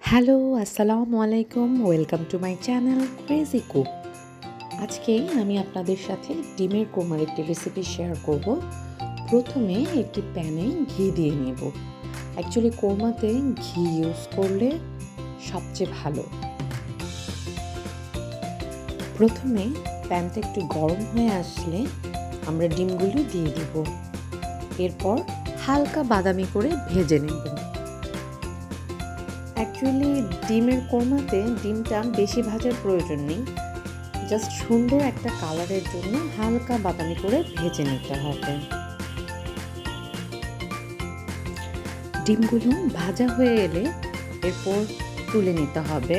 Hello, আসসালামু আলাইকুম। Welcome to my channel crazy cook. আজকে আমি আপনাদের সাথে ডিমের কোরমার একটি রেসিপি শেয়ার করব। প্রথমে একটি প্যানে ঘি দিয়ে নেব। অ্যাকচুয়ালি কোরমাতে ঘি ইউজ করলে সবচেয়ে ভালো। প্রথমে প্যানটা একটু গরম হয়ে আসলে আমরা ডিমগুলো দিয়ে দেব। এরপর হালকা বাদামি করে ভেজে নেব। অ্যাকচুয়ালি ডিমের কোরমাতে ডিমটা বেশি ভাজার প্রয়োজন নেই, জাস্ট সুন্দর একটা কালারের জন্য হালকা বাদামি করে ভেজে নিতে হবে। ডিমগুলো ভাজা হয়ে এলে এরপর তুলে নিতে হবে।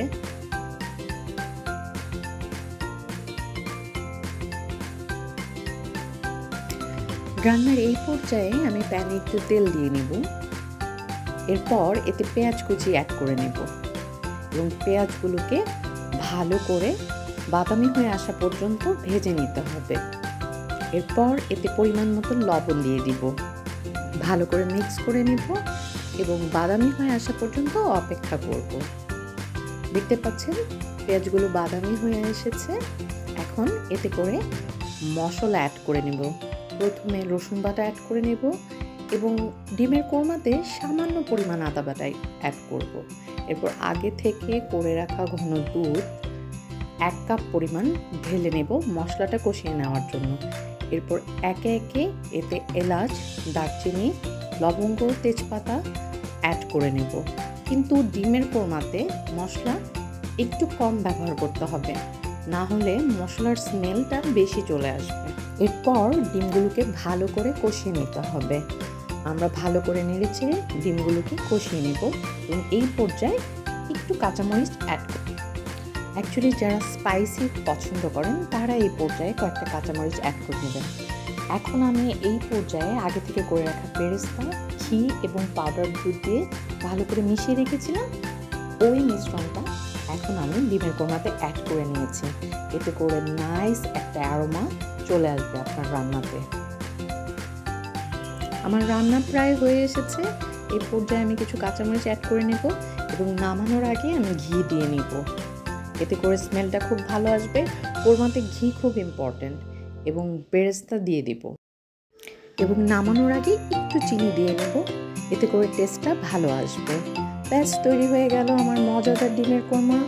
রান্নার এই পর্যায়ে আমি প্যানে একটু তেল দিয়ে নেব। এরপর এতে পেঁয়াজ কুচি অ্যাড করে নেব এবং পেঁয়াজগুলোকে ভালো করে বাদামি হয়ে আসা পর্যন্ত ভেজে নিতে হবে। এরপর এতে পরিমাণ মতো লবণ দিয়ে দিব, ভালো করে মিক্স করে নেব এবং বাদামি হয়ে আসা পর্যন্ত অপেক্ষা করব। দেখতে পাচ্ছেন পেঁয়াজগুলো বাদামি হয়ে এসেছে। এখন এতে করে মশলা অ্যাড করে নেব। প্রথমে রসুন বাটা অ্যাড করে নেব এবং ডিমের কোরমাতে সামান্য পরিমাণ আদা বাটা অ্যাড করব। এরপর আগে থেকে করে রাখা ঘন দুধ 1 কাপ পরিমাণ ঢেলে নেব মশলাটা কষিয়ে নেওয়ার জন্য। এরপর একে একে এতে এলাচ, দারচিনি, লবঙ্গ, তেজপাতা অ্যাড করে নেব। কিন্তু ডিমের কোরমাতে মশলা একটু কম ব্যবহার করতে হবে, না হলে মশলার স্মেলটা বেশি চলে আসবে। এরপর ডিমগুলোকে ভালো করে কষিয়ে নিতে হবে। আমরা ভালো করে নেড়েচেড়ে ডিমগুলোকে কষিয়ে নেব এবং এই পর্যায়ে একটু কাঁচামরিচ অ্যাড করব। অ্যাকচুয়ালি যারা স্পাইসি পছন্দ করেন তারা এই পর্যায়ে কয়েকটা কাঁচামরিচ অ্যাড করে নেবেন। এখন আমি এই পর্যায়ে আগে থেকে করে রাখা বেরেস্তা, ঘি এবং পাউডার দুধ দিয়ে ভালো করে মিশিয়ে রেখেছিলাম। ওই মিশ্রণটা এখন আমি ডিমের কোরমাতে অ্যাড করে নিয়েছি। এতে করে নাইস একটা অ্যারোমা চলে আসবে আপনার রান্নাতে। আমার রান্না প্রায় হয়ে এসেছে। এই পর্যায়ে আমি কিছু কাঁচামরিচ অ্যাড করে নেব এবং নামানোর আগে আমি ঘি দিয়ে নেব। এতে করে স্মেলটা খুব ভালো আসবে। কোরমাতে ঘি খুব ইম্পর্ট্যান্ট এবং বেরেস্তা দিয়ে দেব এবং নামানোর আগে একটু চিনি দিয়ে নেব। এতে করে টেস্টটা ভালো আসবে। ব্যাস, তৈরি হয়ে গেল আমার মজাদার ডিমের কোরমা।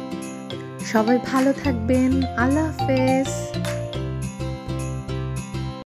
সবাই ভালো থাকবেন। আল্লাহ হাফেজ।